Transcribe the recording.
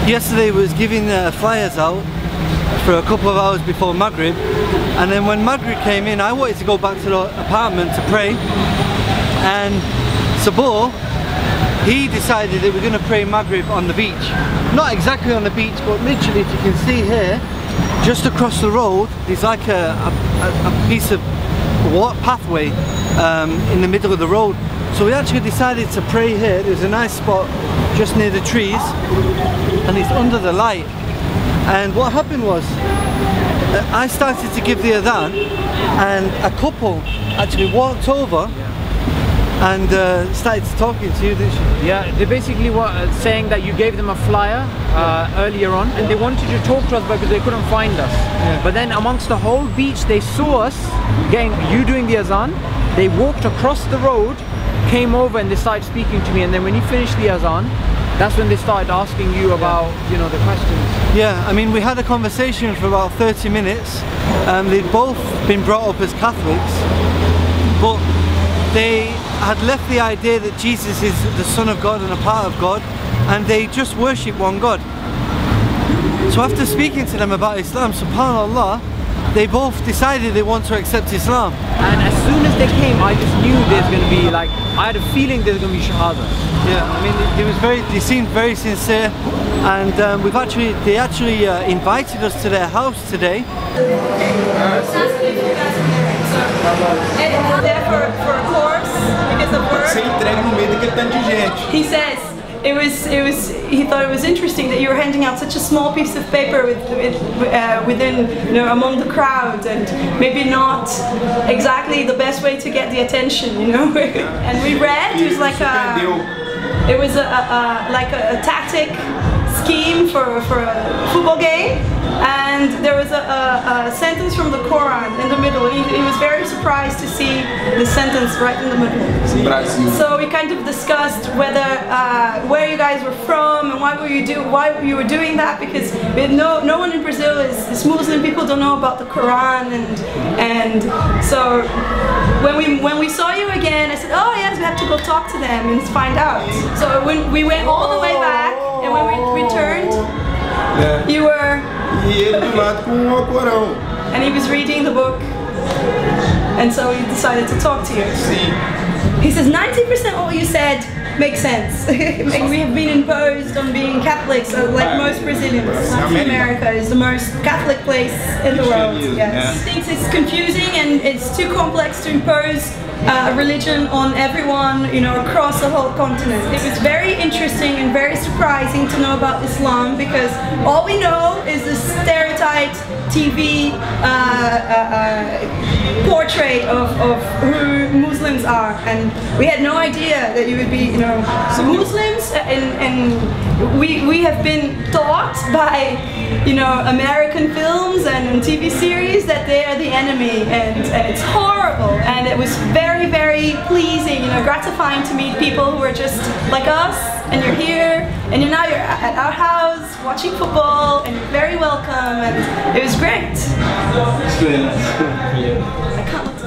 Yesterday we was giving flyers out for a couple of hours before Maghrib, and then when Maghrib came in I wanted to go back to the apartment to pray, and Sabor, he decided that we're going to pray Maghrib on the beach. Not exactly on the beach, but literally, if you can see here, just across the road there's like a piece of pathway in the middle of the road. So we actually decided to pray here. There's a nice spot just near the trees and it's under the light. And what happened was I started to give the adhan and a couple actually walked over and started talking to you, didn't you? Yeah, they basically were saying that you gave them a flyer earlier on, and they wanted to talk to us because they couldn't find us. Yeah. But then amongst the whole beach, they saw us you doing the azan. They walked across the road, came over, and they started speaking to me. And then when you finished the azan, that's when they started asking you about, you know, the questions. Yeah, I mean, we had a conversation for about 30 minutes. They'd both been brought up as Catholics, but they had left the idea that Jesus is the Son of God and a part of God, and they just worship one God. So after speaking to them about Islam, subhanAllah, they both decided they want to accept Islam. And as soon as they came, I just knew there's going to be, like, I had a feeling there's going to be shahada. Yeah, I mean, they seemed very sincere, and they actually invited us to their house today. There for a course because of work. He says he thought it was interesting that you were handing out such a small piece of paper within, you know, among the crowd, and maybe not exactly the best way to get the attention, you know. And we read it was like a tactic scheme for a football game. And there was a sentence from the Quran in the middle. He was very surprised to see the sentence right in the middle. So we kind of discussed whether where you guys were from and why you were doing that, because no one in Brazil is Muslim. People don't know about the Quran, and so when we saw you again, I said, oh yes, we have to go talk to them and find out. So when we went all the way back, and when we returned, you were. And he was reading the book, and so he decided to talk to you. He says 90% of what you said makes sense. We have been imposed on being Catholics, like most Brazilians. Latin America is the most Catholic place in the world. Yes. He thinks it's confusing and it's too complex to impose religion on everyone, you know, across the whole continent. It was very interesting and very surprising to know about Islam, because all we know is the stereotyped TV portrait of who Muslims are, and we had no idea that you would be, you know, Muslims, and we have been taught by, you know, American films and TV series that they are the enemy, and it's horrible. And it was very, very pleasing, you know, gratifying to meet people who are just like us, and you're here, and you're at our house watching football, and you're very welcome, and it was great. I can't look